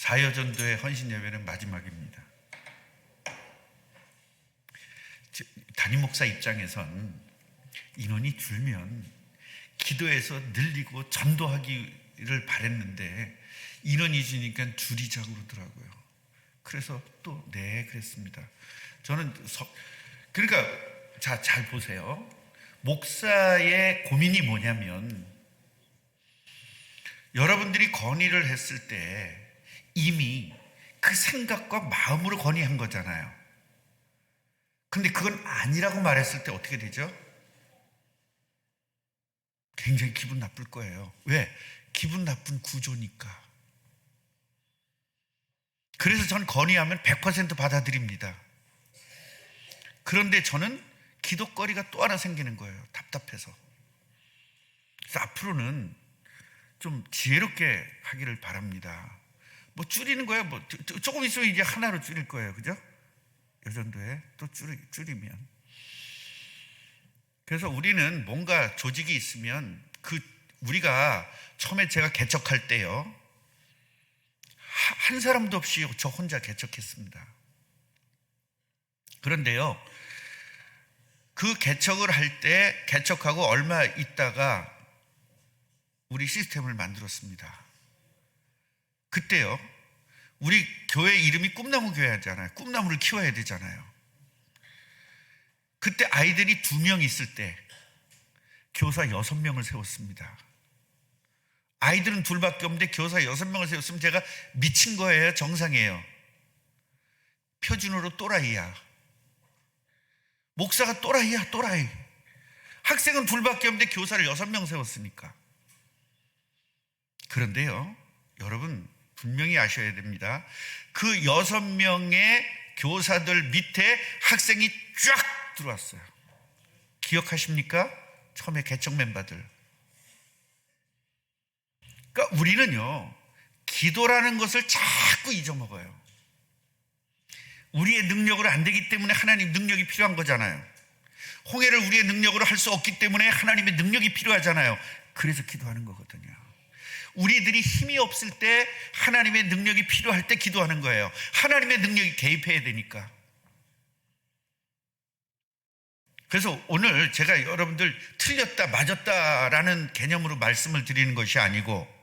사여전도의 헌신 예배는 마지막입니다. 담임 목사 입장에선 인원이 줄면 기도해서 늘리고 전도하기를 바랬는데 인원이 주니까 줄이자고 그러더라고요. 그래서 또 네 그랬습니다. 저는 그러니까 잘 보세요. 목사의 고민이 뭐냐면 여러분들이 건의를 했을 때 이미 그 생각과 마음으로 건의한 거잖아요. 근데 그건 아니라고 말했을 때 어떻게 되죠? 굉장히 기분 나쁠 거예요. 왜? 기분 나쁜 구조니까. 그래서 저는 건의하면 100% 받아들입니다. 그런데 저는 기도거리가 또 하나 생기는 거예요. 답답해서. 그래서 앞으로는 좀 지혜롭게 하기를 바랍니다. 뭐 줄이는 거예요. 뭐 조금 있으면 이제 하나로 줄일 거예요. 그죠? 여전도에 또 줄이면. 그래서 우리는 뭔가 조직이 있으면 우리가 처음에 제가 개척할 때요. 한 사람도 없이 저 혼자 개척했습니다. 그런데요. 그 개척을 할 때 개척하고 얼마 있다가 우리 시스템을 만들었습니다. 그때요. 우리 교회 이름이 꿈나무 교회잖아요. 꿈나무를 키워야 되잖아요. 그때 아이들이 2명 있을 때 교사 6명을 세웠습니다. 아이들은 2밖에 없는데 교사 6명을 세웠으면 제가 미친 거예요? 정상이에요? 표준어로 또라이야. 목사가 또라이야, 또라이. 학생은 2밖에 없는데 교사를 6명 세웠으니까. 그런데요, 여러분 분명히 아셔야 됩니다. 그 6명의 교사들 밑에 학생이 쫙 들어왔어요. 기억하십니까? 처음에 개척 멤버들. 그러니까 우리는요, 기도라는 것을 자꾸 잊어먹어요. 우리의 능력으로 안 되기 때문에 하나님 능력이 필요한 거잖아요. 홍해를 우리의 능력으로 할 수 없기 때문에 하나님의 능력이 필요하잖아요. 그래서 기도하는 거거든요. 우리들이 힘이 없을 때 하나님의 능력이 필요할 때 기도하는 거예요. 하나님의 능력이 개입해야 되니까. 그래서 오늘 제가 여러분들 틀렸다 맞았다라는 개념으로 말씀을 드리는 것이 아니고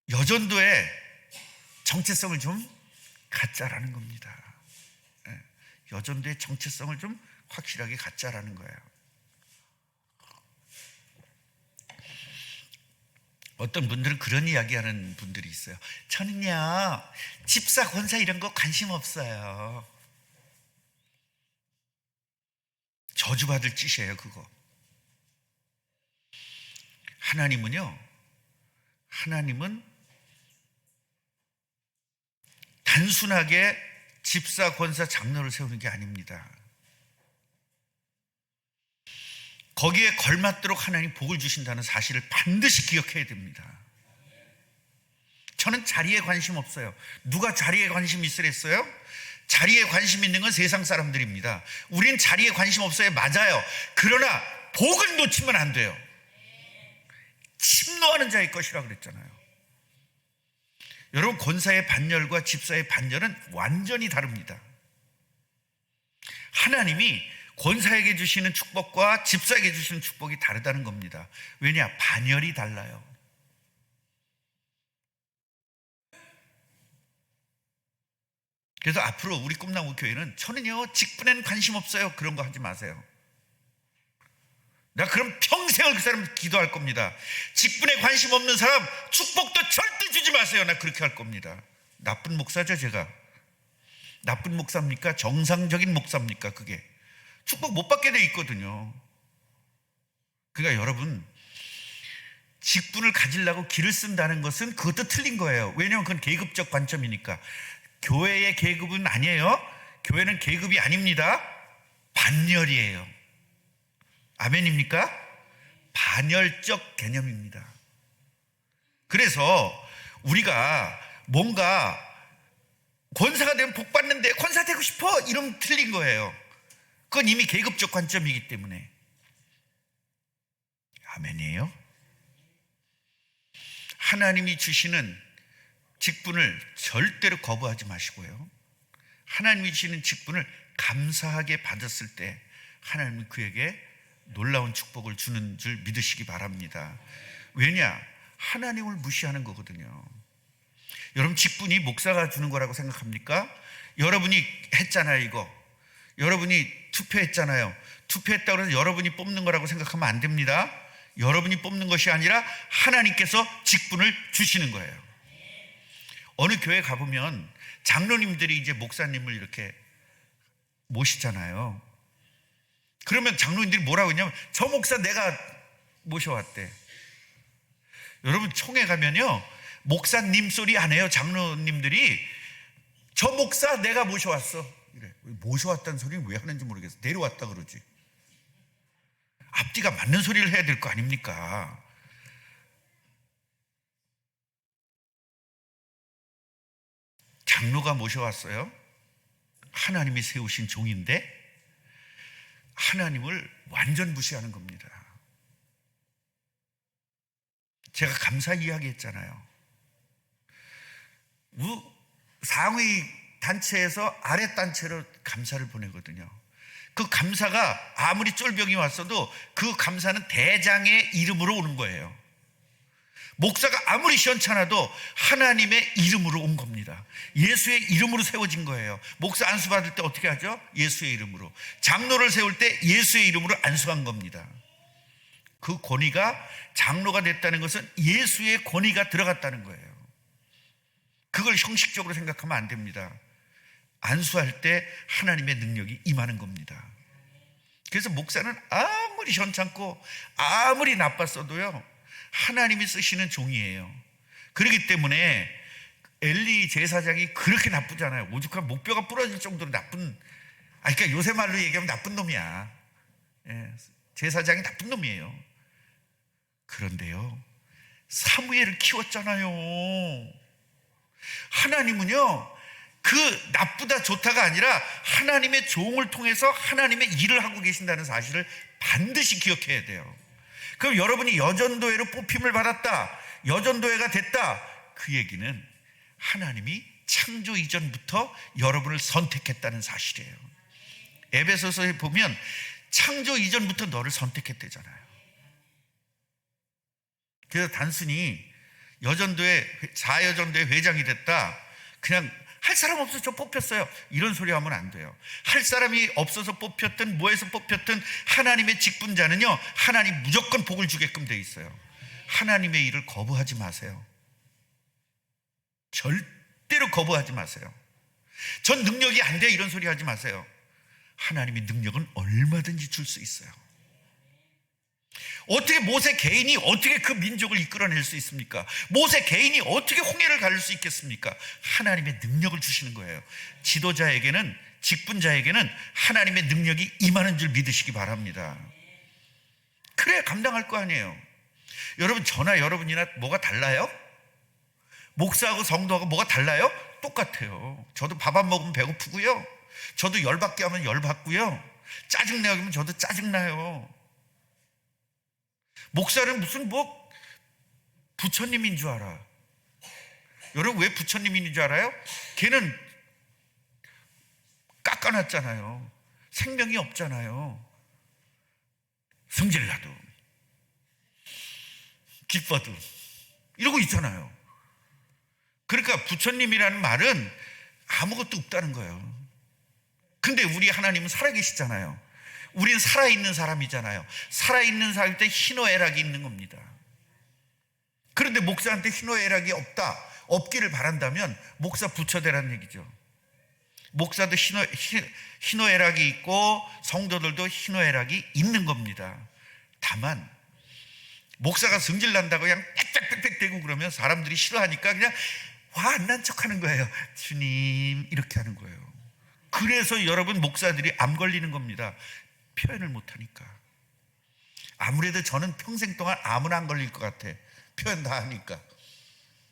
여전도의 정체성을 좀 갖자라는 겁니다. 여전도의 정체성을 좀 확실하게 갖자라는 거예요. 어떤 분들은 그런 이야기하는 분들이 있어요. 저는요 집사 권사 이런 거 관심 없어요. 저주받을 짓이에요 그거. 하나님은 단순하게 집사 권사 장로를 세우는 게 아닙니다. 거기에 걸맞도록 하나님 복을 주신다는 사실을 반드시 기억해야 됩니다. 저는 자리에 관심 없어요. 누가 자리에 관심 있으랬어요? 자리에 관심 있는 건 세상 사람들입니다. 우린 자리에 관심 없어요. 맞아요. 그러나 복을 놓치면 안 돼요. 침노하는 자의 것이라 그랬잖아요. 여러분, 권사의 반열과 집사의 반열은 완전히 다릅니다. 하나님이 권사에게 주시는 축복과 집사에게 주시는 축복이 다르다는 겁니다. 왜냐? 반열이 달라요. 그래서 앞으로 우리 꿈나무 교회는 저는요 직분에는 관심 없어요 그런 거 하지 마세요. 나 그럼 평생을 그 사람 기도할 겁니다. 직분에 관심 없는 사람 축복도 절대 주지 마세요. 나 그렇게 할 겁니다. 나쁜 목사죠 제가? 나쁜 목사입니까? 정상적인 목사입니까? 그게 축복 못 받게 돼 있거든요. 그러니까 여러분, 직분을 가지려고 길을 쓴다는 것은 그것도 틀린 거예요. 왜냐하면 그건 계급적 관점이니까. 교회의 계급은 아니에요. 교회는 계급이 아닙니다. 반열이에요. 아멘입니까? 반열적 개념입니다. 그래서 우리가 뭔가 권사가 되면 복 받는데 권사 되고 싶어 이러면 틀린 거예요. 그건 이미 계급적 관점이기 때문에. 아멘이에요? 하나님이 주시는 직분을 절대로 거부하지 마시고요. 하나님이 주시는 직분을 감사하게 받았을 때 하나님은 그에게 놀라운 축복을 주는 줄 믿으시기 바랍니다. 왜냐? 하나님을 무시하는 거거든요. 여러분, 직분이 목사가 주는 거라고 생각합니까? 여러분이 했잖아요. 이거 여러분이 투표했잖아요. 투표했다고 해서 여러분이 뽑는 거라고 생각하면 안 됩니다. 여러분이 뽑는 것이 아니라 하나님께서 직분을 주시는 거예요. 어느 교회 가보면 장로님들이 이제 목사님을 이렇게 모시잖아요. 그러면 장로님들이 뭐라고 했냐면, 저 목사 내가 모셔왔대. 여러분, 총회 가면요, 목사님 소리 안 해요. 장로님들이 저 목사 내가 모셔왔어 이래. 모셔왔다는 소리는 왜 하는지 모르겠어. 데려왔다 그러지. 앞뒤가 맞는 소리를 해야 될 거 아닙니까? 장로가 모셔왔어요. 하나님이 세우신 종인데 하나님을 완전 무시하는 겁니다. 제가 감사 이야기했잖아요. 상위 단체에서 아래 단체로 감사를 보내거든요. 그 감사가 아무리 쫄병이 왔어도 그 감사는 대장의 이름으로 오는 거예요. 목사가 아무리 시원찮아도 하나님의 이름으로 온 겁니다. 예수의 이름으로 세워진 거예요. 목사 안수 받을 때 어떻게 하죠? 예수의 이름으로. 장로를 세울 때 예수의 이름으로 안수한 겁니다. 그 권위가, 장로가 됐다는 것은 예수의 권위가 들어갔다는 거예요. 그걸 형식적으로 생각하면 안 됩니다. 안수할 때 하나님의 능력이 임하는 겁니다. 그래서 목사는 아무리 시원찮고 아무리 나빴어도요, 하나님이 쓰시는 종이에요. 그렇기 때문에 엘리 제사장이 그렇게 나쁘잖아요. 오죽하면 목뼈가 부러질 정도로 나쁜, 그러니까 요새 말로 얘기하면 나쁜 놈이야. 제사장이 나쁜 놈이에요. 그런데요, 사무엘을 키웠잖아요. 하나님은요, 그 나쁘다 좋다가 아니라 하나님의 종을 통해서 하나님의 일을 하고 계신다는 사실을 반드시 기억해야 돼요. 그럼 여러분이 여전도회로 뽑힘을 받았다, 여전도회가 됐다, 그 얘기는 하나님이 창조 이전부터 여러분을 선택했다는 사실이에요. 에베소서에 보면 창조 이전부터 너를 선택했대잖아요. 그래서 단순히 여전도회, 자여전도회 회장이 됐다, 그냥 할 사람 없어서 저 뽑혔어요, 이런 소리 하면 안 돼요. 할 사람이 없어서 뽑혔든 뭐해서 뽑혔든 하나님의 직분자는요, 하나님 무조건 복을 주게끔 돼 있어요. 하나님의 일을 거부하지 마세요. 절대로 거부하지 마세요. 전 능력이 안 돼, 이런 소리 하지 마세요. 하나님의 능력은 얼마든지 줄 수 있어요. 어떻게 모세 개인이 어떻게 그 민족을 이끌어낼 수 있습니까? 모세 개인이 어떻게 홍해를 가를 수 있겠습니까? 하나님의 능력을 주시는 거예요. 지도자에게는, 직분자에게는 하나님의 능력이 임하는 줄 믿으시기 바랍니다. 그래야 감당할 거 아니에요. 여러분, 저나 여러분이나 뭐가 달라요? 목사하고 성도하고 뭐가 달라요? 똑같아요. 저도 밥 안 먹으면 배고프고요, 저도 열받게 하면 열받고요, 짜증내게 하면 저도 짜증나요. 목사는 무슨 부처님인 줄 알아. 여러분, 왜 부처님인 줄 알아요? 걔는 깎아놨잖아요. 생명이 없잖아요. 성질나도 기뻐도 이러고 있잖아요. 그러니까 부처님이라는 말은 아무것도 없다는 거예요. 근데 우리 하나님은 살아계시잖아요. 우린 살아있는 사람이잖아요. 살아있는 사람일 때 희노애락이 있는 겁니다. 그런데 목사한테 희노애락이 없기를 바란다면 목사 부처되라는 얘기죠. 목사도 희노애락이 있고 성도들도 희노애락이 있는 겁니다. 다만 목사가 성질난다고 그냥 빽빽빽빽 대고 그러면 사람들이 싫어하니까 그냥 화 안 난 척하는 거예요. 주님, 이렇게 하는 거예요. 그래서 여러분, 목사들이 암 걸리는 겁니다. 표현을 못하니까. 아무래도 저는 평생 동안 암은 안 걸릴 것 같아. 표현 다 하니까.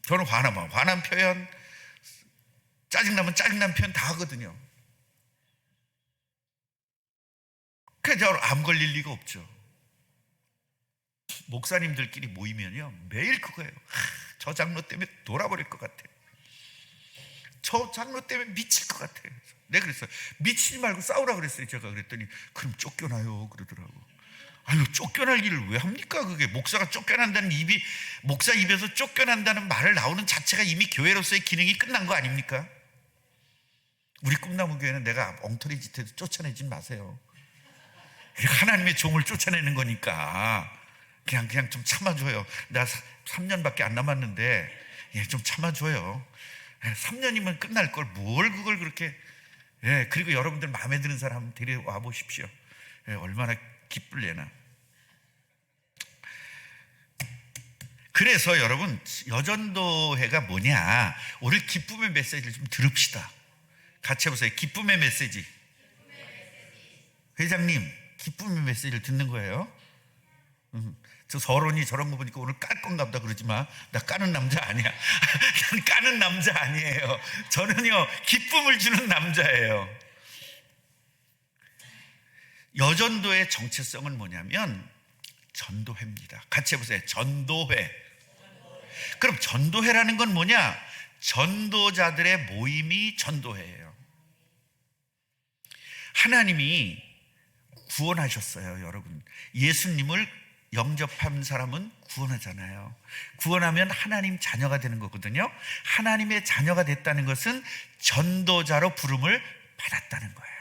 저는 화나면 화난 표현, 짜증나면 짜증난 표현 다 하거든요. 그래서 저는 암 걸릴 리가 없죠. 목사님들끼리 모이면요, 매일 그거예요. 저 장로 때문에 돌아버릴 것 같아. 저 장로 때문에 미칠 것 같아요. 내가 그랬어요. 미치지 말고 싸우라 그랬어요. 제가 그랬더니 그럼 쫓겨나요 그러더라고. 아유, 쫓겨날 일을 왜 합니까? 그게 목사가 쫓겨난다는 목사 입에서 쫓겨난다는 말을 나오는 자체가 이미 교회로서의 기능이 끝난 거 아닙니까? 우리 꿈나무 교회는 내가 엉터리 짓해도 쫓아내지 마세요. 하나님의 종을 쫓아내는 거니까 그냥 좀 참아줘요. 나 3년밖에 안 남았는데 좀 참아줘요. 3년이면 끝날 걸 뭘 그걸 그렇게. 그리고 여러분들 마음에 드는 사람 데려와 보십시오. 얼마나 기쁠래나. 그래서 여러분, 여전도회가 뭐냐, 오늘 기쁨의 메시지를 좀 들읍시다. 같이 해보세요. 기쁨의 메시지. 회장님, 기쁨의 메시지를 듣는 거예요. 저 서론이 저런 거 보니까 오늘 깔 건가 보다 그러지 마. 나 까는 남자 아니야. 난 까는 남자 아니에요. 저는요, 기쁨을 주는 남자예요. 여전도의 정체성은 뭐냐면 전도회입니다. 같이 해보세요. 전도회. 그럼 전도회라는 건 뭐냐? 전도자들의 모임이 전도회예요. 하나님이 구원하셨어요. 여러분, 예수님을 영접한 사람은 구원하잖아요. 구원하면 하나님 자녀가 되는 거거든요. 하나님의 자녀가 됐다는 것은 전도자로 부름을 받았다는 거예요.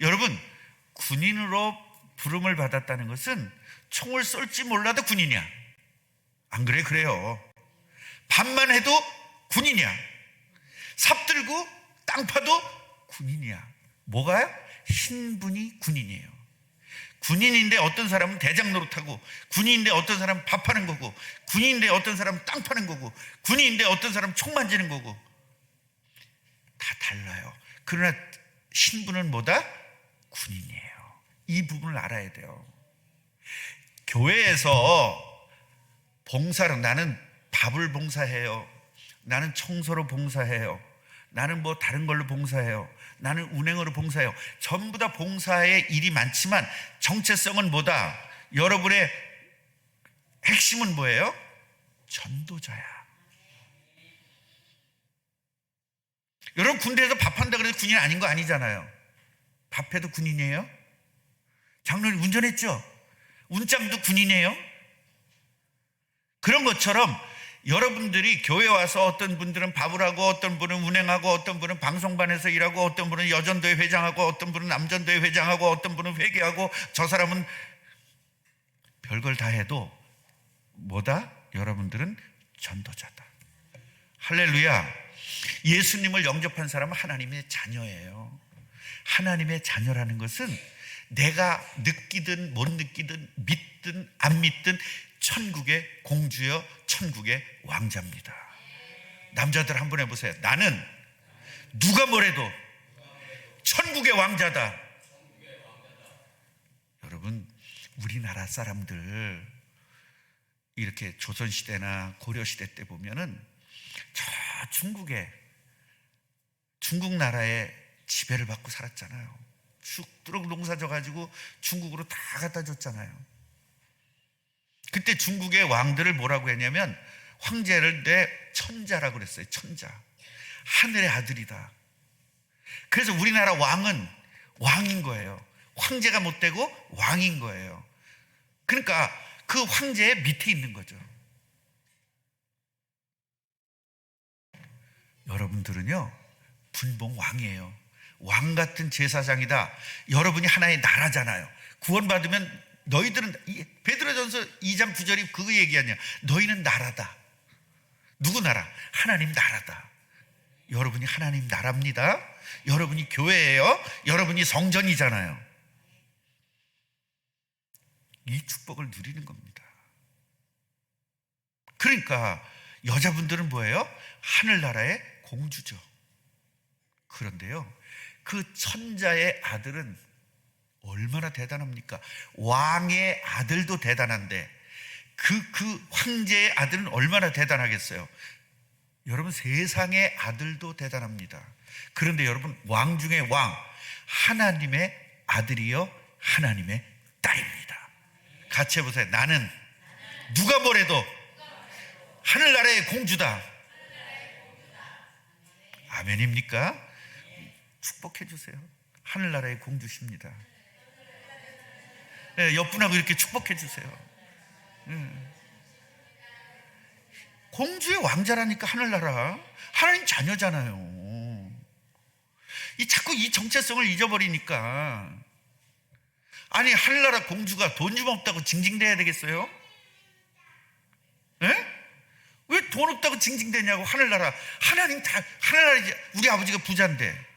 여러분, 군인으로 부름을 받았다는 것은 총을 쏠지 몰라도 군인이야. 안 그래? 그래요. 밥만 해도 군인이야. 삽 들고 땅 파도 군인이야. 뭐가요? 신분이 군인이에요. 군인인데 어떤 사람은 대장 노릇하고, 군인인데 어떤 사람은 밥하는 거고, 군인인데 어떤 사람은 땅 파는 거고, 군인인데 어떤 사람은 총 만지는 거고, 다 달라요. 그러나 신분은 뭐다? 군인이에요. 이 부분을 알아야 돼요. 교회에서 봉사로, 나는 밥을 봉사해요, 나는 청소로 봉사해요, 나는 뭐 다른 걸로 봉사해요, 나는 운행으로 봉사해요. 전부 다 봉사의 일이 많지만 정체성은 뭐다? 여러분의 핵심은 뭐예요? 전도자야. 여러분, 군대에서 밥한다 그래서 군인 아닌 거 아니잖아요. 밥해도 군인이에요? 장로님 운전했죠? 운장도 군인이에요? 그런 것처럼 여러분들이 교회 와서 어떤 분들은 밥을 하고, 어떤 분은 운행하고, 어떤 분은 방송반에서 일하고, 어떤 분은 여전도회 회장하고, 어떤 분은 남전도회 회장하고, 어떤 분은 회계하고, 저 사람은 별걸 다 해도 뭐다? 여러분들은 전도자다. 할렐루야. 예수님을 영접한 사람은 하나님의 자녀예요. 하나님의 자녀라는 것은 내가 느끼든 못 느끼든 믿든 안 믿든 천국의 공주여, 천국의 왕자입니다. 남자들 한번 해보세요. 나는 누가 뭐래도 천국의 왕자다. 여러분, 우리나라 사람들 이렇게 조선시대나 고려시대 때 보면은 저 중국 나라에 지배를 받고 살았잖아요. 쑥 농사 져가지고 중국으로 다 갖다 줬잖아요. 그때 중국의 왕들을 뭐라고 했냐면 황제를 내 천자라고 그랬어요. 천자, 하늘의 아들이다. 그래서 우리나라 왕은 왕인 거예요. 황제가 못 되고 왕인 거예요. 그러니까 그 황제의 밑에 있는 거죠. 여러분들은요, 분봉 왕이에요. 왕 같은 제사장이다. 여러분이 하나의 나라잖아요. 구원받으면 너희들은, 베드로전서 2장 9절이 그거 얘기하냐. 너희는 나라다. 누구 나라? 하나님 나라다. 여러분이 하나님 나라입니다. 여러분이 교회예요. 여러분이 성전이잖아요. 이 축복을 누리는 겁니다. 그러니까 여자분들은 뭐예요? 하늘나라의 공주죠. 그런데요, 그 천자의 아들은 얼마나 대단합니까? 왕의 아들도 대단한데 그 황제의 아들은 얼마나 대단하겠어요? 여러분, 세상의 아들도 대단합니다. 그런데 여러분, 왕 중에 왕, 하나님의 아들이요 하나님의 딸입니다. 같이 해보세요. 나는 누가 뭐래도 하늘나라의 공주다. 아멘입니까? 축복해 주세요. 하늘나라의 공주십니다. 네, 옆분하고 이렇게 축복해 주세요. 공주의 왕자라니까. 하늘나라 하나님 자녀잖아요. 자꾸 이 정체성을 잊어버리니까. 아니, 하늘나라 공주가 돈 좀 없다고 징징대야 되겠어요? 네? 왜 돈 없다고 징징대냐고. 하늘나라 우리 아버지가 부자인데.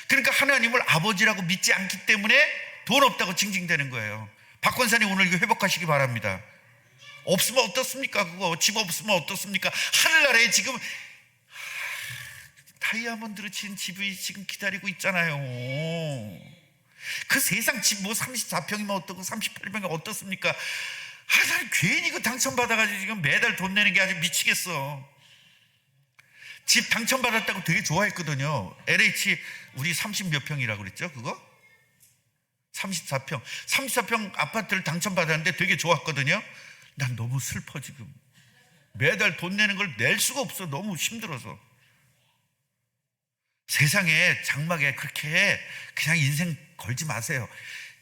그러니까 하나님을 아버지라고 믿지 않기 때문에 돈 없다고 징징대는 거예요. 박 권사님 오늘 이거 회복하시기 바랍니다. 없으면 어떻습니까? 그거 집 없으면 어떻습니까? 하늘나라에 지금 다이아몬드로 친 집이 지금 기다리고 있잖아요. 그 세상 집 뭐 34평이면 어떻고 38평이면 어떻습니까? 난 괜히 그 당첨받아가지고 지금 매달 돈 내는 게 아주 미치겠어. 집 당첨받았다고 되게 좋아했거든요. LH 우리 30몇 평이라고 그랬죠? 그거? 34평 아파트를 당첨받았는데 되게 좋았거든요. 난 너무 슬퍼. 지금 매달 돈 내는 걸 낼 수가 없어. 너무 힘들어서. 세상에 장막에 그렇게 그냥 인생 걸지 마세요.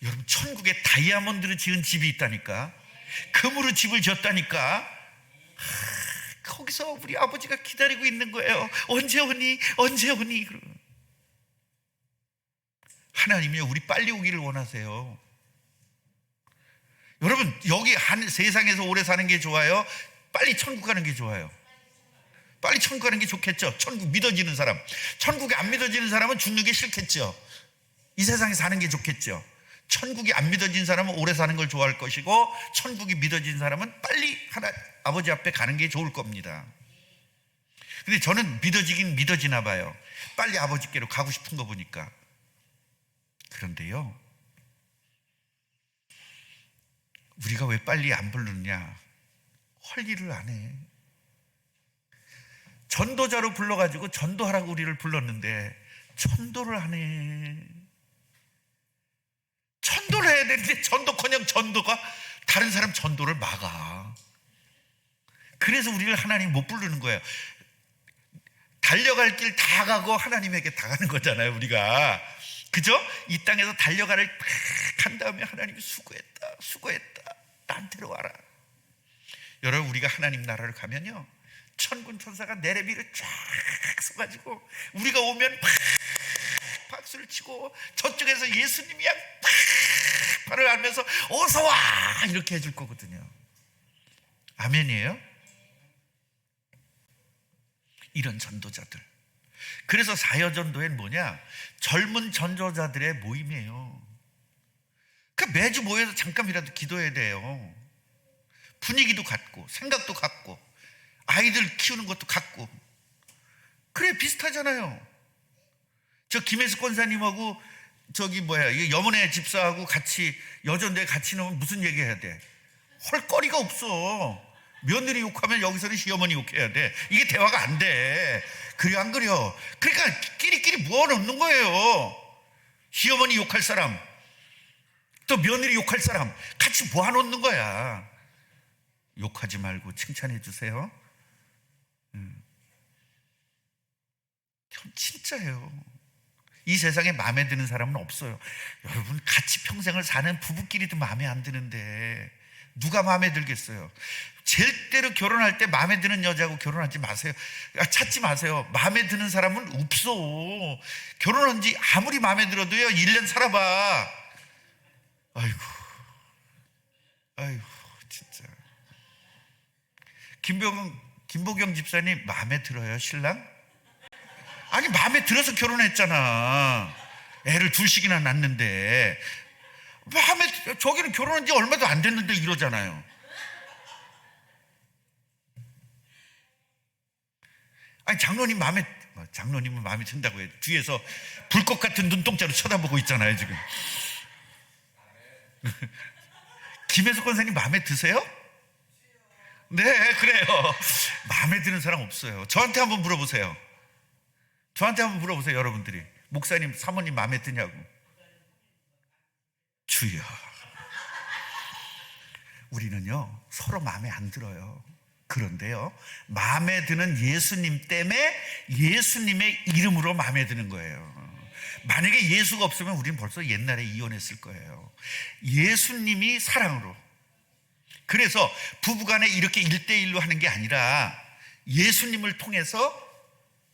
여러분, 천국에 다이아몬드로 지은 집이 있다니까. 금으로 집을 지었다니까. 거기서 우리 아버지가 기다리고 있는 거예요. 언제 오니? 언제 오니? 하나님이요, 우리 빨리 오기를 원하세요. 여러분, 여기 세상에서 오래 사는 게 좋아요? 빨리 천국 가는 게 좋아요? 빨리 천국 가는 게 좋겠죠. 천국 믿어지는 사람. 천국이 안 믿어지는 사람은 죽는 게 싫겠죠. 이 세상에 사는 게 좋겠죠. 천국이 안 믿어진 사람은 오래 사는 걸 좋아할 것이고, 천국이 믿어진 사람은 빨리 아버지 앞에 가는 게 좋을 겁니다. 근데 저는 믿어지긴 믿어지나 봐요. 빨리 아버지께로 가고 싶은 거 보니까. 그런데요, 우리가 왜 빨리 안 부르느냐? 할 일을 안 해. 전도자로 불러가지고 전도하라고 우리를 불렀는데 전도를 안 해. 전도를 해야 되는데 전도커녕 전도가 다른 사람 전도를 막아. 그래서 우리를 하나님 못 부르는 거예요. 달려갈 길 다 가고 하나님에게 다 가는 거잖아요, 우리가. 그죠? 이 땅에서 달려가를 한 다음에 하나님이 수고했다. 나한테로 와라. 여러분, 우리가 하나님 나라를 가면요, 천군 천사가 내레비를 쫙 서가지고 우리가 오면 박수를 치고 저쪽에서 예수님이 약 발을 알면서 어서 와 이렇게 해줄 거거든요. 아멘이에요? 이런 전도자들. 그래서 사여전도회는 뭐냐? 젊은 전도자들의 모임이에요. 그러니까 매주 모여서 잠깐이라도 기도해야 돼요. 분위기도 같고 생각도 같고 아이들 키우는 것도 같고. 그래, 비슷하잖아요. 저 김혜수 권사님하고 여문의 집사하고 같이 여전대 같이 놓으면 무슨 얘기해야 돼? 할 거리가 없어. 며느리 욕하면 여기서는 시어머니 욕해야 돼. 이게 대화가 안 돼. 그래 안 그려? 그러니까 끼리끼리 모아놓는 거예요. 시어머니 욕할 사람, 또 며느리 욕할 사람 같이 모아놓는 거야. 욕하지 말고 칭찬해 주세요. 진짜예요. 이 세상에 마음에 드는 사람은 없어요. 여러분, 같이 평생을 사는 부부끼리도 마음에 안 드는데 누가 마음에 들겠어요? 절대로 결혼할 때 마음에 드는 여자하고 결혼하지 마세요. 찾지 마세요. 마음에 드는 사람은 없어. 결혼한 지 아무리 마음에 들어도요, 1년 살아봐. 아이고 진짜. 김보경 집사님 마음에 들어요, 신랑? 아니, 마음에 들어서 결혼했잖아. 애를 둘씩이나 낳는데. 저기는 결혼한 지 얼마도 안 됐는데 이러잖아요. 아니, 장로님은 마음에 든다고 해요. 뒤에서 불꽃 같은 눈동자로 쳐다보고 있잖아요, 지금. 김혜숙 권사님 마음에 드세요? 네, 그래요. 마음에 드는 사람 없어요. 저한테 한번 물어보세요. 여러분들이. 목사님, 사모님 마음에 드냐고. 주여. 우리는요, 서로 마음에 안 들어요. 그런데요, 마음에 드는 예수님 때문에 예수님의 이름으로 마음에 드는 거예요. 만약에 예수가 없으면 우리는 벌써 옛날에 이혼했을 거예요. 예수님이 사랑으로. 그래서 부부간에 이렇게 1대1로 하는 게 아니라 예수님을 통해서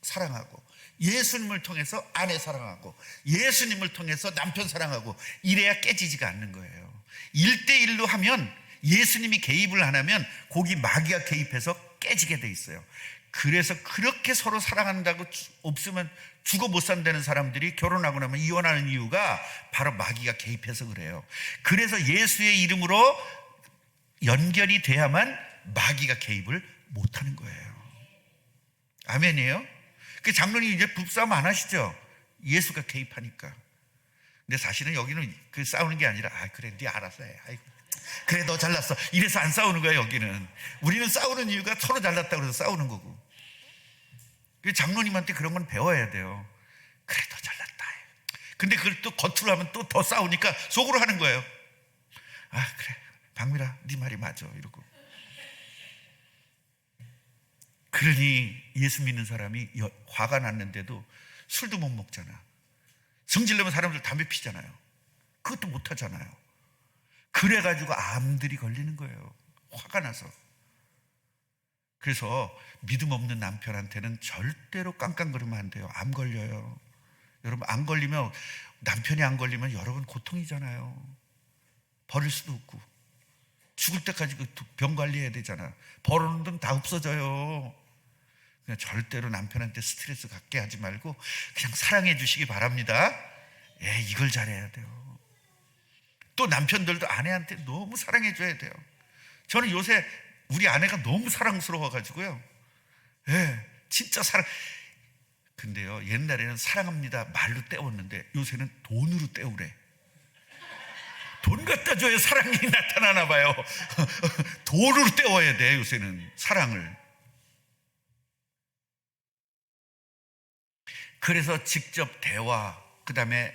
사랑하고, 예수님을 통해서 아내 사랑하고, 예수님을 통해서 남편 사랑하고, 이래야 깨지지가 않는 거예요. 1대1로 하면, 예수님이 개입을 안 하면 거기 마귀가 개입해서 깨지게 돼 있어요. 그래서 그렇게 서로 사랑한다고 없으면 죽어 못 산다는 사람들이 결혼하고 나면 이혼하는 이유가 바로 마귀가 개입해서 그래요. 그래서 예수의 이름으로 연결이 돼야만 마귀가 개입을 못하는 거예요. 아멘이에요? 그 장로님 이제 부부싸움 안 하시죠? 예수가 개입하니까. 근데 사실은 여기는 그 싸우는 게 아니라, 그래 네 알아서 해, 아이고 그래 너 잘났어, 이래서 안 싸우는 거야. 여기는 우리는 싸우는 이유가 서로 잘났다고 해서 싸우는 거고. 장로님한테 그런 건 배워야 돼요. 그래 너 잘났다. 근데 그걸 또 겉으로 하면 또 더 싸우니까 속으로 하는 거예요. 그래 박미라 네 말이 맞아 이러고. 그러니 예수 믿는 사람이 화가 났는데도 술도 못 먹잖아. 성질내면 사람들 담배 피잖아요. 그것도 못 하잖아요. 그래가지고 암들이 걸리는 거예요. 화가 나서. 그래서 믿음 없는 남편한테는 절대로 깡깡거리면 안 돼요. 암 걸려요. 여러분, 안 걸리면, 남편이 안 걸리면 여러분 고통이잖아요. 버릴 수도 없고 죽을 때까지 그 병 관리해야 되잖아. 벌어놓은 돈 다 없어져요. 그냥 절대로 남편한테 스트레스 갖게 하지 말고 그냥 사랑해 주시기 바랍니다. 이걸 잘해야 돼요. 또 남편들도 아내한테 너무 사랑해 줘야 돼요. 저는 요새 우리 아내가 너무 사랑스러워가지고요. 진짜 사랑. 근데요, 옛날에는 사랑합니다 말로 때웠는데 요새는 돈으로 때우래. 돈 갖다 줘야 사랑이 나타나나 봐요. 돈으로 때워야 돼 요새는 사랑을. 그래서 직접 대화, 그 다음에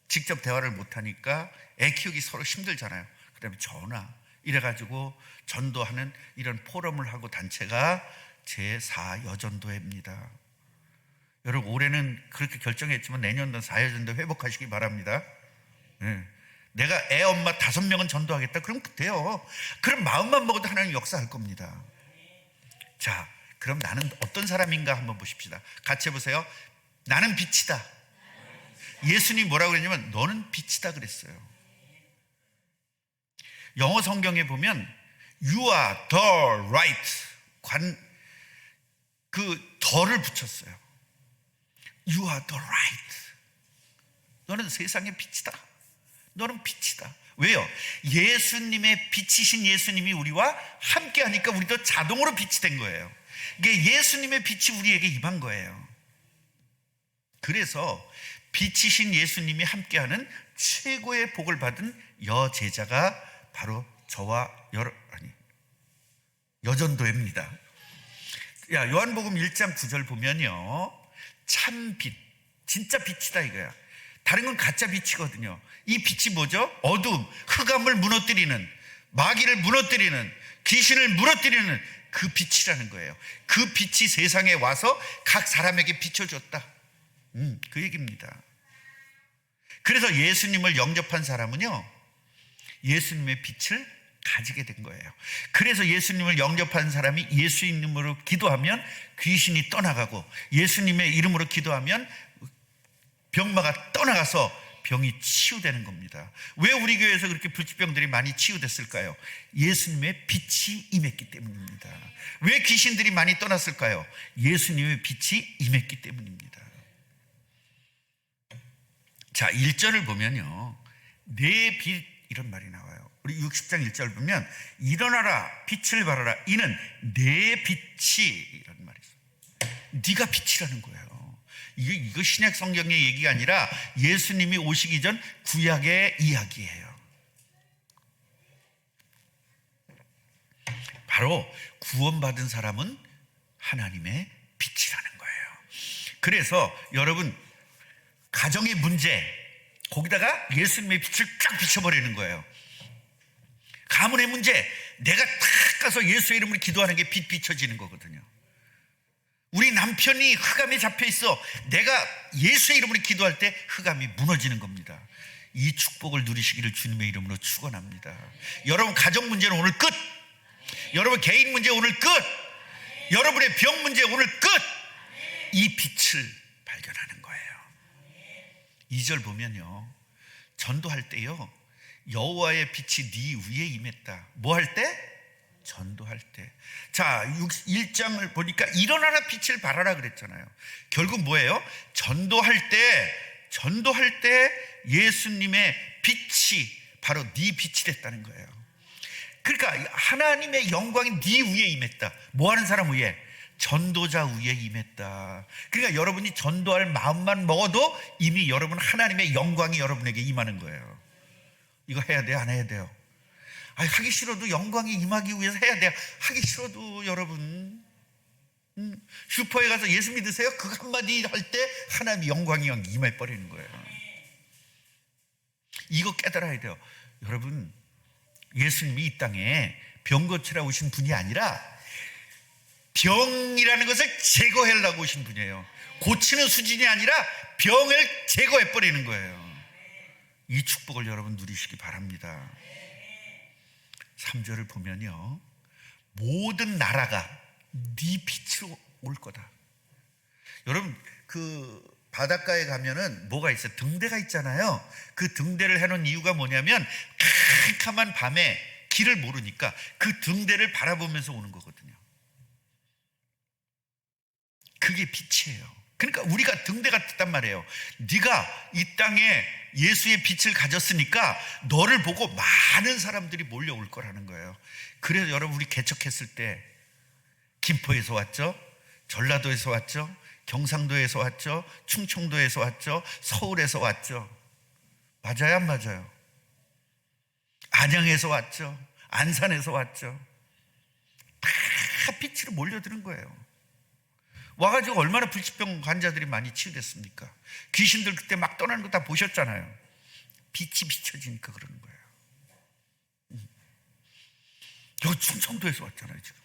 직접 대화를 못하니까 애 키우기 서로 힘들잖아요. 그 다음에 전화 이래가지고 전도하는 이런 포럼을 하고 단체가 제4여전도회입니다. 여러분, 올해는 그렇게 결정했지만 내년도 4여전도 회복하시기 바랍니다. 내가 애 엄마 5명은 전도하겠다 그럼 돼요. 그럼 마음만 먹어도 하나님 역사할 겁니다. 자, 그럼 나는 어떤 사람인가 한번 보십시다. 같이 해보세요. 나는 빛이다. 예수님이 뭐라고 그랬냐면 너는 빛이다 그랬어요. 영어 성경에 보면 You are the light, 그 더를 붙였어요. You are the light. 너는 세상의 빛이다. 너는 빛이다. 왜요? 예수님의 빛이신 예수님이 우리와 함께 하니까 우리도 자동으로 빛이 된 거예요. 이게 예수님의 빛이 우리에게 임한 거예요. 그래서 빛이신 예수님이 함께하는 최고의 복을 받은 여제자가 바로 저와 여전도회입니다. 요한복음 1장 9절 보면요, 참 빛, 진짜 빛이다 이거야. 다른 건 가짜 빛이거든요. 이 빛이 뭐죠? 어두움, 흑암을 무너뜨리는, 마귀를 무너뜨리는, 귀신을 무너뜨리는 그 빛이라는 거예요. 그 빛이 세상에 와서 각 사람에게 비춰줬다. 그 얘기입니다. 그래서 예수님을 영접한 사람은요, 예수님의 빛을 가지게 된 거예요. 그래서 예수님을 영접한 사람이 예수 이름으로 기도하면 귀신이 떠나가고, 예수님의 이름으로 기도하면 병마가 떠나가서 병이 치유되는 겁니다. 왜 우리 교회에서 그렇게 불치병들이 많이 치유됐을까요? 예수님의 빛이 임했기 때문입니다. 왜 귀신들이 많이 떠났을까요? 예수님의 빛이 임했기 때문입니다. 자, 1절을 보면요, 내 빛 이런 말이 나와요. 우리 60장 1절 보면 일어나라 빛을 발하라 이는 내 빛이 이런 말이 있어요. 네가 빛이라는 거예요. 이거 신약 성경의 얘기가 아니라 예수님이 오시기 전 구약의 이야기예요. 바로 구원받은 사람은 하나님의 빛이라는 거예요. 그래서 여러분, 가정의 문제, 거기다가 예수님의 빛을 쫙 비춰버리는 거예요. 가문의 문제, 내가 탁 가서 예수의 이름으로 기도하는 게 빛 비춰지는 거거든요. 우리 남편이 흑암에 잡혀 있어. 내가 예수의 이름으로 기도할 때 흑암이 무너지는 겁니다. 이 축복을 누리시기를 주님의 이름으로 축원합니다. 여러분 가정 문제는 오늘 끝. 여러분 개인 문제 오늘 끝. 여러분의 병 문제 오늘 끝. 이 빛을 발견하는 거예요. 2절 보면요, 전도할 때요, 여호와의 빛이 네 위에 임했다. 뭐 할 때? 전도할 때. 자, 1장을 보니까 일어나라 빛을 발하라 그랬잖아요. 결국 뭐예요? 전도할 때 예수님의 빛이 바로 네 빛이 됐다는 거예요. 그러니까 하나님의 영광이 네 위에 임했다. 뭐 하는 사람 위에? 전도자 위에 임했다. 그러니까 여러분이 전도할 마음만 먹어도 이미 여러분 하나님의 영광이 여러분에게 임하는 거예요. 이거 해야 돼요? 안 해야 돼요? 하기 싫어도 영광이 임하기 위해서 해야 돼요. 하기 싫어도 여러분 슈퍼에 가서 예수 믿으세요? 그 한마디 할 때 하나님의 영광이 임해버리는 거예요. 이거 깨달아야 돼요. 여러분, 예수님이 이 땅에 병 고치러 오신 분이 아니라 병이라는 것을 제거하려고 오신 분이에요. 고치는 수준이 아니라 병을 제거해버리는 거예요. 이 축복을 여러분 누리시기 바랍니다. 3절을 보면요, 모든 나라가 네 빛으로 올 거다. 여러분 그 바닷가에 가면은 뭐가 있어요? 등대가 있잖아요. 그 등대를 해놓은 이유가 뭐냐면 캄캄한 밤에 길을 모르니까 그 등대를 바라보면서 오는 거거든요. 그게 빛이에요. 그러니까 우리가 등대가 됐단 말이에요. 네가 이 땅에 예수의 빛을 가졌으니까 너를 보고 많은 사람들이 몰려올 거라는 거예요. 그래서 여러분, 우리 개척했을 때 김포에서 왔죠, 전라도에서 왔죠, 경상도에서 왔죠, 충청도에서 왔죠, 서울에서 왔죠. 맞아요, 안 맞아요? 안양에서 왔죠, 안산에서 왔죠. 다 빛으로 몰려드는 거예요. 와가지고 얼마나 불치병 환자들이 많이 치유됐습니까? 귀신들 그때 막 떠나는 거 다 보셨잖아요. 빛이 비춰지니까 그러는 거예요. 여기 충청도에서 왔잖아요. 지금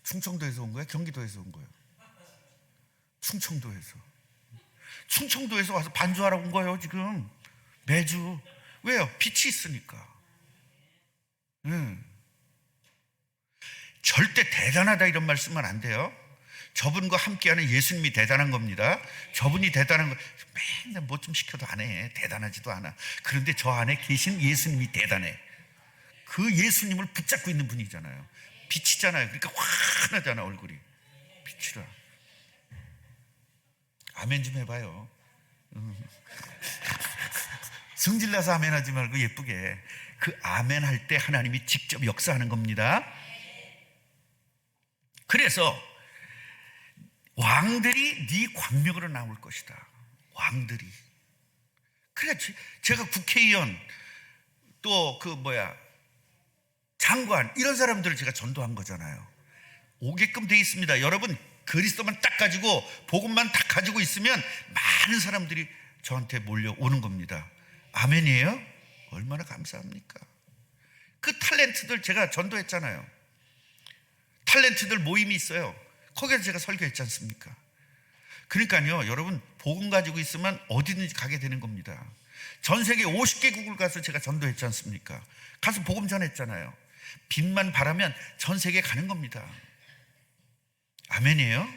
충청도에서 온 거야? 경기도에서 온 거예요? 충청도에서 와서 반주하러 온 거예요. 지금 매주. 왜요? 빛이 있으니까. 절대 대단하다 이런 말 쓰면 안 돼요. 저분과 함께하는 예수님이 대단한 겁니다. 저분이 대단한 거 맨날 뭐 좀 시켜도 안 해. 대단하지도 않아. 그런데 저 안에 계신 예수님이 대단해. 그 예수님을 붙잡고 있는 분이잖아요. 빛이잖아요. 그러니까 환하잖아, 얼굴이. 빛이라. 아멘 좀 해봐요. 성질나서 아멘 하지 말고 예쁘게. 그 아멘 할 때 하나님이 직접 역사하는 겁니다. 그래서 왕들이 네 광명으로 나올 것이다. 왕들이. 그래, 제가 국회의원 또 장관 이런 사람들을 제가 전도한 거잖아요. 오게끔 돼 있습니다. 여러분, 그리스도만 딱 가지고 복음만 딱 가지고 있으면 많은 사람들이 저한테 몰려오는 겁니다. 아멘이에요? 얼마나 감사합니까? 그 탤런트들 제가 전도했잖아요. 탤런트들 모임이 있어요. 거기서 제가 설교했지 않습니까? 그러니까요, 여러분, 복음 가지고 있으면 어디든지 가게 되는 겁니다. 전 세계 50개국을 가서 제가 전도했지 않습니까? 가서 복음 전했잖아요. 빛만 바라면 전 세계에 가는 겁니다. 아멘이에요?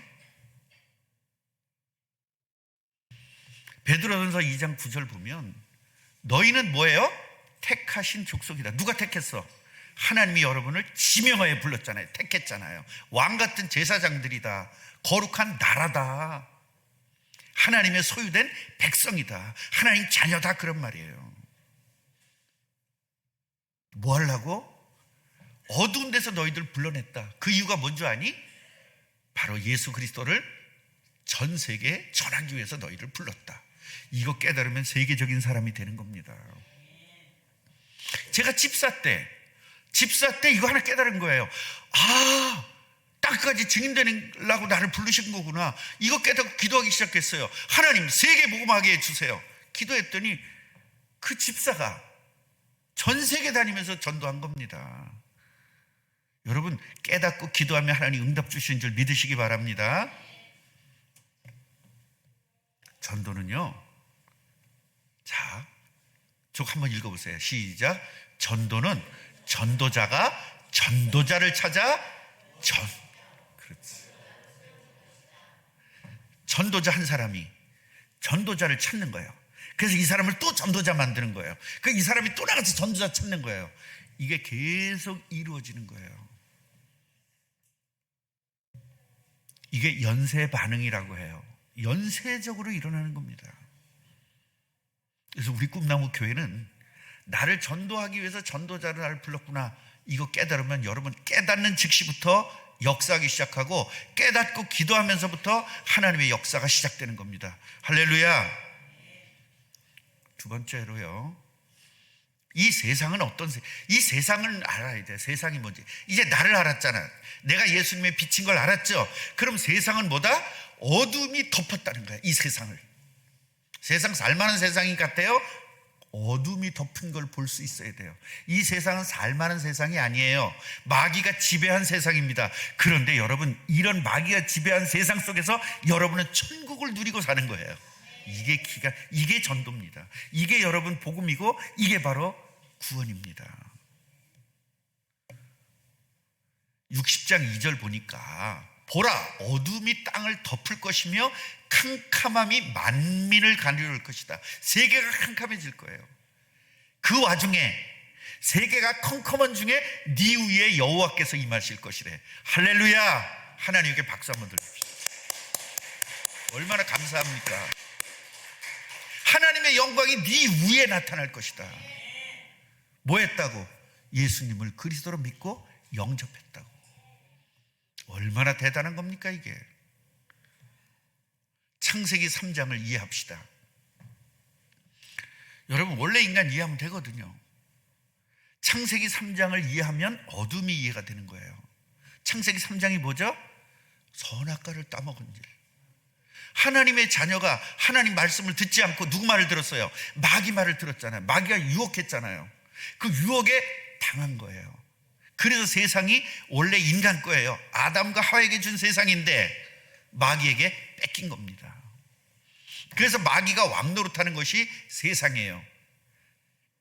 베드로전서 2장 9절 보면 너희는 뭐예요? 택하신 족속이다. 누가 택했어? 하나님이 여러분을 지명하여 불렀잖아요. 택했잖아요. 왕 같은 제사장들이다. 거룩한 나라다. 하나님의 소유된 백성이다. 하나님 자녀다. 그런 말이에요. 뭐 하려고? 어두운 데서 너희들 불러냈다. 그 이유가 뭔지 아니? 바로 예수 그리스도를 전 세계에 전하기 위해서 너희를 불렀다. 이거 깨달으면 세계적인 사람이 되는 겁니다. 제가 집사 때 이거 하나 깨달은 거예요. 땅까지 증인되려고 나를 부르신 거구나. 이거 깨닫고 기도하기 시작했어요. 하나님, 세계 복음하게 해주세요. 기도했더니 그 집사가 전 세계 다니면서 전도한 겁니다. 여러분, 깨닫고 기도하면 하나님 응답 주시는 줄 믿으시기 바랍니다. 전도는요, 자, 쭉 한번 읽어보세요. 시작. 전도는 전도자가 전도자를 찾아 그렇지. 전도자 한 사람이 전도자를 찾는 거예요. 그래서 이 사람을 또 전도자 만드는 거예요. 그 이 사람이 또 나가서 전도자 찾는 거예요. 이게 계속 이루어지는 거예요. 이게 연쇄 반응이라고 해요. 연쇄적으로 일어나는 겁니다. 그래서 우리 꿈나무 교회는 나를 전도하기 위해서 전도자를 나를 불렀구나, 이거 깨달으면 여러분 깨닫는 즉시부터 역사하기 시작하고 깨닫고 기도하면서부터 하나님의 역사가 시작되는 겁니다. 할렐루야. 두 번째로요, 이 세상은 이 세상을 알아야 돼. 세상이 뭔지 이제 나를 알았잖아. 내가 예수님의 빛인 걸 알았죠. 그럼 세상은 뭐다? 어둠이 덮었다는 거야. 이 세상을. 세상 살만한 세상이 같아요? 어둠이 덮은 걸 볼 수 있어야 돼요. 이 세상은 살만한 세상이 아니에요. 마귀가 지배한 세상입니다. 그런데 여러분, 이런 마귀가 지배한 세상 속에서 여러분은 천국을 누리고 사는 거예요. 이게 전도입니다. 이게 여러분 복음이고 이게 바로 구원입니다. 60장 2절 보니까 보라, 어둠이 땅을 덮을 것이며 캄캄함이 만민을 가리울 것이다. 세계가 캄캄해질 거예요. 그 와중에 세계가 컴컴한 중에 네 위에 여호와께서 임하실 것이래. 할렐루야. 하나님께 박수 한번 드립시다. 얼마나 감사합니까? 하나님의 영광이 네 위에 나타날 것이다. 뭐 했다고? 예수님을 그리스도로 믿고 영접했다고. 얼마나 대단한 겁니까 이게. 창세기 3장을 이해합시다. 여러분, 원래 인간 이해하면 되거든요. 창세기 3장을 이해하면 어둠이 이해가 되는 거예요. 창세기 3장이 뭐죠? 선악과를 따먹은 일. 하나님의 자녀가 하나님 말씀을 듣지 않고 누구 말을 들었어요? 마귀 말을 들었잖아요. 마귀가 유혹했잖아요. 그 유혹에 당한 거예요. 그래서 세상이 원래 인간 거예요. 아담과 하와에게 준 세상인데 마귀에게 뺏긴 겁니다. 그래서 마귀가 왕노릇하는 것이 세상이에요.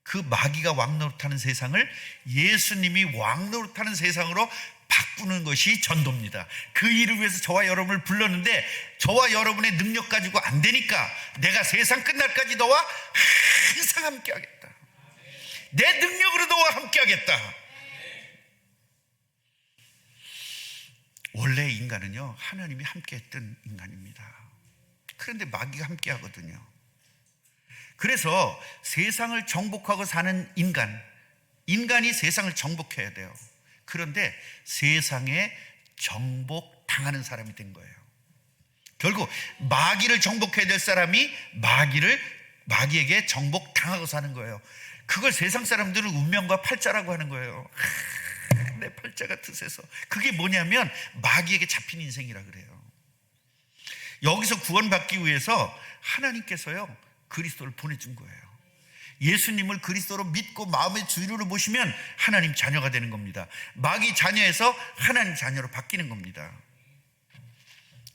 그 마귀가 왕노릇하는 세상을 예수님이 왕노릇하는 세상으로 바꾸는 것이 전도입니다. 그 일을 위해서 저와 여러분을 불렀는데 저와 여러분의 능력 가지고 안 되니까 내가 세상 끝날까지 너와 항상 함께 하겠다. 내 능력으로 너와 함께 하겠다. 원래 인간은요, 하나님이 함께 했던 인간입니다. 그런데 마귀가 함께 하거든요. 그래서 세상을 정복하고 사는 인간이 세상을 정복해야 돼요. 그런데 세상에 정복당하는 사람이 된 거예요. 결국 마귀를 정복해야 될 사람이 마귀에게 정복당하고 사는 거예요. 그걸 세상 사람들은 운명과 팔자라고 하는 거예요. 내 팔자가 드세서. 그게 뭐냐면 마귀에게 잡힌 인생이라 그래요. 여기서 구원받기 위해서 하나님께서요, 그리스도를 보내준 거예요. 예수님을 그리스도로 믿고 마음의 주인으로 모시면 하나님 자녀가 되는 겁니다. 마귀 자녀에서 하나님 자녀로 바뀌는 겁니다.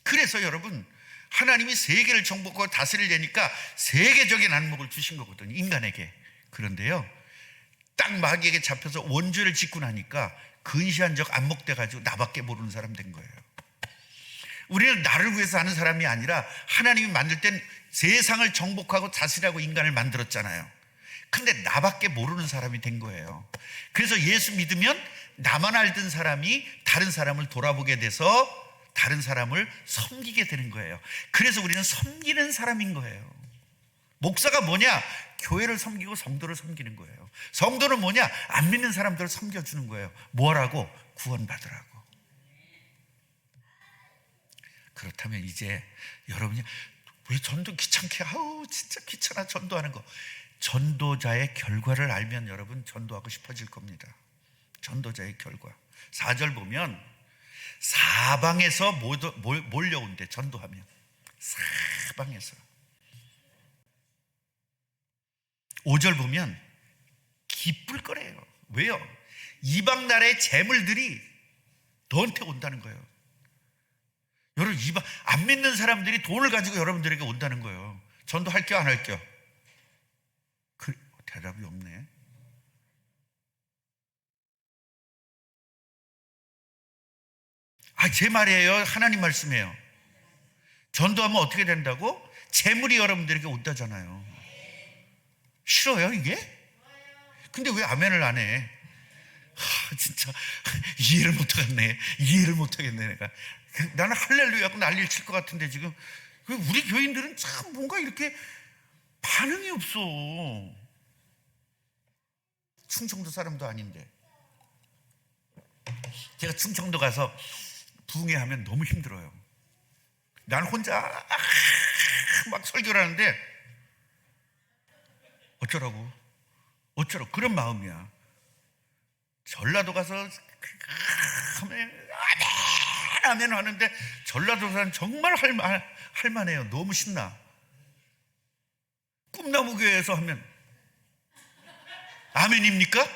그래서 여러분, 하나님이 세계를 정복하고 다스리려니까 세계적인 안목을 주신 거거든요, 인간에게. 그런데요, 딱 마귀에게 잡혀서 원죄를 짓고 나니까 근시안적 안목돼가지고 나밖에 모르는 사람 된 거예요. 우리는 나를 위해서 하는 사람이 아니라 하나님이 만들 땐 세상을 정복하고 다스리라고 인간을 만들었잖아요. 근데 나밖에 모르는 사람이 된 거예요. 그래서 예수 믿으면 나만 알던 사람이 다른 사람을 돌아보게 돼서 다른 사람을 섬기게 되는 거예요. 그래서 우리는 섬기는 사람인 거예요. 목사가 뭐냐? 교회를 섬기고 성도를 섬기는 거예요. 성도는 뭐냐? 안 믿는 사람들을 섬겨주는 거예요. 뭐라고? 구원받으라고. 그렇다면 이제 여러분이 왜 전도 귀찮게, 진짜 귀찮아 전도하는 거. 전도자의 결과를 알면 여러분 전도하고 싶어질 겁니다. 전도자의 결과. 4절 보면 사방에서 몰려온대, 전도하면. 사방에서. 5절 보면 기쁠 거래요. 왜요? 이방 나라의 재물들이 너한테 온다는 거예요. 여러분, 이방 안 믿는 사람들이 돈을 가지고 여러분들에게 온다는 거예요. 전도할게요, 안 할게요? 대답이 없네. 제 말이에요? 하나님 말씀이에요. 전도하면 어떻게 된다고? 재물이 여러분들에게 온다잖아요. 싫어요, 이게? 근데 왜 아멘을 안 해? 진짜 이해를 못하겠네. 이해를 못하겠네. 내가 나는 할렐루야 하고 난리를 칠 것 같은데 지금 우리 교인들은 참 뭔가 이렇게 반응이 없어. 충청도 사람도 아닌데. 제가 충청도 가서 부흥회하면 너무 힘들어요. 나는 혼자 막 설교를 하는데 어쩌라고 그런 마음이야. 전라도 가서 아멘 하는데 전라도 사람 정말 할만해요. 너무 신나. 꿈나무 교회에서 하면 아멘입니까?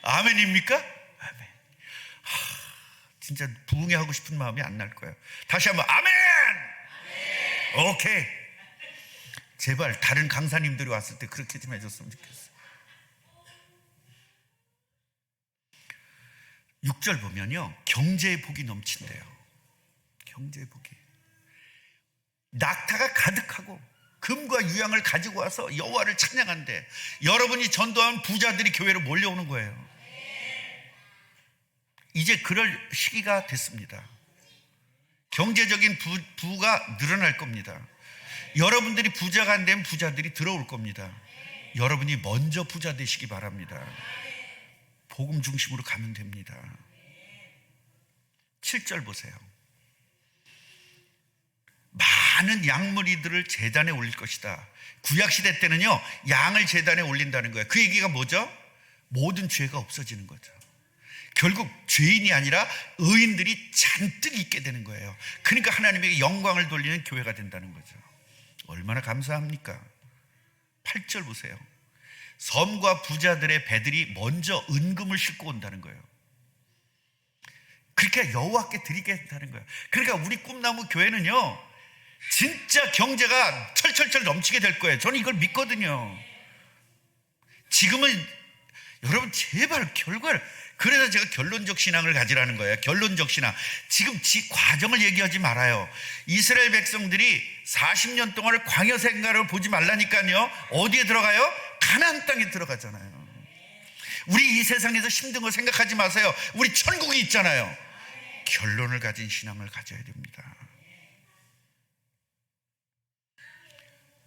아멘입니까? 아멘. 진짜 부흥회 하고 싶은 마음이 안 날 거예요. 다시 한번 아멘! 오케이. 제발 다른 강사님들이 왔을 때 그렇게 좀 해줬으면 좋겠어요. 6절 보면요, 경제의 복이 넘친대요. 경제의 복이. 낙타가 가득하고 금과 유향을 가지고 와서 여호와를 찬양한대. 여러분이 전도하면 부자들이 교회로 몰려오는 거예요. 이제 그럴 시기가 됐습니다. 경제적인 부가 늘어날 겁니다. 여러분들이 부자가 안 되면 부자들이 들어올 겁니다. 여러분이 먼저 부자 되시기 바랍니다. 복음 중심으로 가면 됩니다. 7절 보세요. 많은 양무리들을 제단에 올릴 것이다. 구약시대 때는요, 양을 제단에 올린다는 거예요. 그 얘기가 뭐죠? 모든 죄가 없어지는 거죠. 결국 죄인이 아니라 의인들이 잔뜩 있게 되는 거예요. 그러니까 하나님에게 영광을 돌리는 교회가 된다는 거죠. 얼마나 감사합니까? 8절 보세요. 섬과 부자들의 배들이 먼저 은금을 싣고 온다는 거예요. 그러니까 여호와께 드리게 한다는 거예요. 그러니까 우리 꿈나무 교회는요, 진짜 경제가 철철철 넘치게 될 거예요. 저는 이걸 믿거든요. 지금은 여러분 제발 결과를, 그래서 제가 결론적 신앙을 가지라는 거예요. 결론적 신앙. 지금 과정을 얘기하지 말아요. 이스라엘 백성들이 40년 동안을 광야 생활을 보지 말라니까요. 어디에 들어가요? 가나안 땅에 들어가잖아요. 우리 이 세상에서 힘든 거 생각하지 마세요. 우리 천국이 있잖아요. 결론을 가진 신앙을 가져야 됩니다.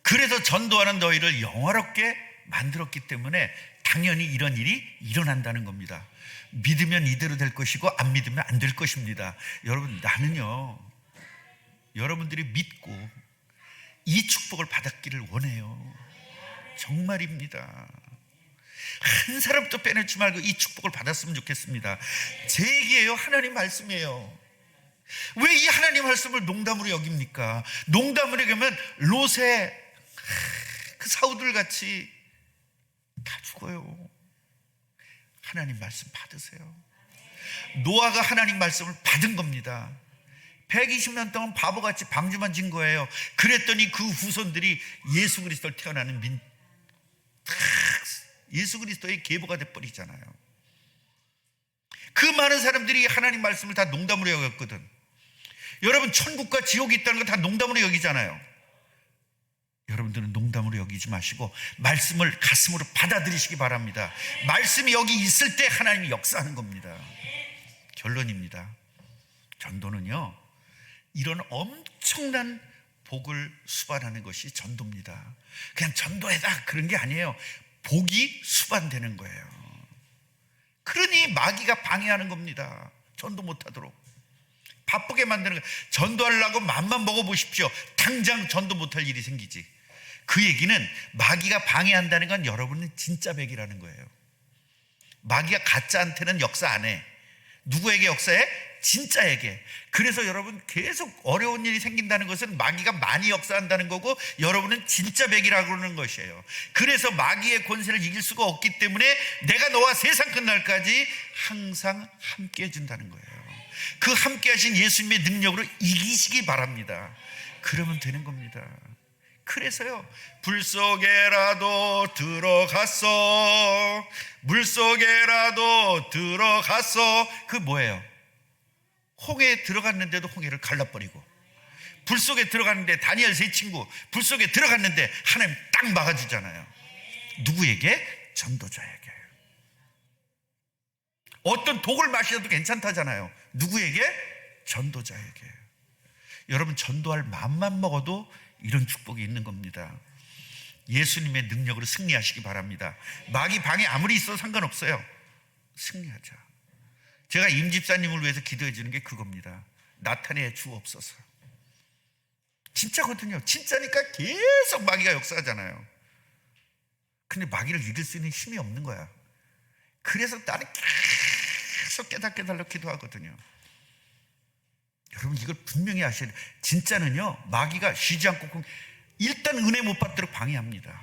그래서 전도하는 너희를 영화롭게 만들었기 때문에 당연히 이런 일이 일어난다는 겁니다. 믿으면 이대로 될 것이고 안 믿으면 안 될 것입니다. 여러분, 나는요, 여러분들이 믿고 이 축복을 받았기를 원해요. 정말입니다. 한 사람도 빼내지 말고 이 축복을 받았으면 좋겠습니다. 제 얘기예요. 하나님 말씀이에요. 왜 이 하나님 말씀을 농담으로 여깁니까? 농담으로 여기면 롯의 그 사우들 같이 다 죽어요. 하나님 말씀 받으세요. 노아가 하나님 말씀을 받은 겁니다. 120년 동안 바보같이 방주만 진 거예요. 그랬더니 그 후손들이 예수 그리스도를 태어나는 예수 그리스도의 계보가 돼버리잖아요. 그 많은 사람들이 하나님 말씀을 다 농담으로 여겼거든. 여러분, 천국과 지옥이 있다는 거 다 농담으로 여기잖아요. 여러분들은 농담으로 여기지 마시고 말씀을 가슴으로 받아들이시기 바랍니다. 말씀이 여기 있을 때 하나님이 역사하는 겁니다. 결론입니다. 전도는요, 이런 엄청난 복을 수반하는 것이 전도입니다. 그냥 전도해다 그런 게 아니에요. 복이 수반되는 거예요. 그러니 마귀가 방해하는 겁니다. 전도 못하도록 바쁘게 만드는 거예요. 전도하려고 맘만 먹어보십시오. 당장 전도 못할 일이 생기지. 그 얘기는 마귀가 방해한다는 건 여러분은 진짜 백이라는 거예요. 마귀가 가짜한테는 역사 안 해. 누구에게 역사해? 진짜에게. 그래서 여러분 계속 어려운 일이 생긴다는 것은 마귀가 많이 역사한다는 거고, 여러분은 진짜 백이라고 그러는 것이에요. 그래서 마귀의 권세를 이길 수가 없기 때문에 내가 너와 세상 끝날까지 항상 함께 해준다는 거예요. 그 함께 하신 예수님의 능력으로 이기시기 바랍니다. 그러면 되는 겁니다. 그래서요, 불속에라도 들어갔어, 물속에라도 들어갔어. 그 뭐예요? 홍해에 들어갔는데도 홍해를 갈라버리고, 불속에 들어갔는데 다니엘 세 친구 불속에 들어갔는데 하나님 딱 막아주잖아요. 누구에게? 전도자에게. 어떤 독을 마셔도 괜찮다잖아요. 누구에게? 전도자에게. 여러분, 전도할 마음만 먹어도 이런 축복이 있는 겁니다. 예수님의 능력으로 승리하시기 바랍니다. 마귀 방에 아무리 있어도 상관없어요. 승리하자. 제가 임 집사님을 위해서 기도해 주는 게 그겁니다. 나타내 주옵소서. 진짜거든요. 진짜니까 계속 마귀가 역사하잖아요. 근데 마귀를 이길 수 있는 힘이 없는 거야. 그래서 나는 계속 깨닫게 달라고 기도하거든요. 여러분, 이걸 분명히 아셔야 돼요. 진짜는요, 마귀가 쉬지 않고 일단 은혜 못 받도록 방해합니다.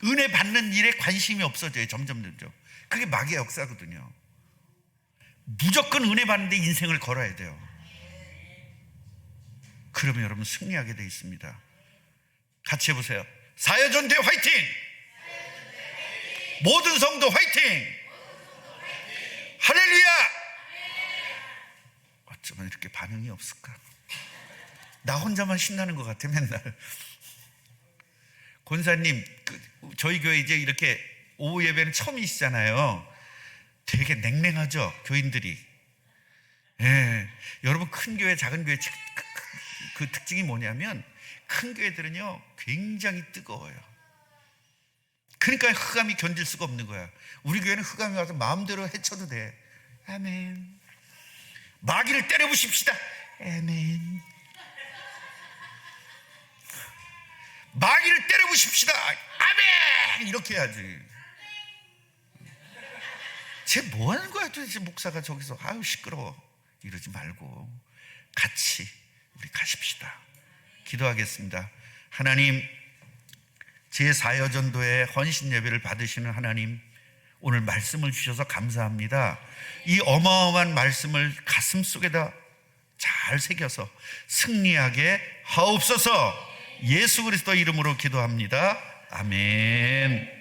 은혜 받는 일에 관심이 없어져요. 점점. 그게 마귀의 역사거든요. 무조건 은혜 받는데 인생을 걸어야 돼요. 그러면 여러분 승리하게 되어 있습니다. 같이 해보세요. 사여전대 화이팅! 모든 성도 화이팅! 할렐루야! 어쩌면 이렇게 반응이 없을까? 나 혼자만 신나는 것 같아. 맨날 권사님, 저희 교회 이제 이렇게 오후 예배는 처음이시잖아요. 되게 냉랭하죠, 교인들이. 예, 여러분, 큰 교회 작은 교회 그 특징이 뭐냐면, 큰 교회들은요 굉장히 뜨거워요. 그러니까 흑암이 견딜 수가 없는 거야. 우리 교회는 흑암이 와서 마음대로 헤쳐도 돼. 아멘. 마귀를 때려부십시다. 아멘. 마귀를 때려부십시다. 아멘. 이렇게 해야지. 쟤 뭐 하는 거야 도대체? 목사가 저기서 아유 시끄러워 이러지 말고 같이 우리 가십시다. 기도하겠습니다. 하나님, 제4여전도의 헌신 예배를 받으시는 하나님, 오늘 말씀을 주셔서 감사합니다. 이 어마어마한 말씀을 가슴 속에다 잘 새겨서 승리하게 하옵소서. 예수 그리스도 이름으로 기도합니다. 아멘.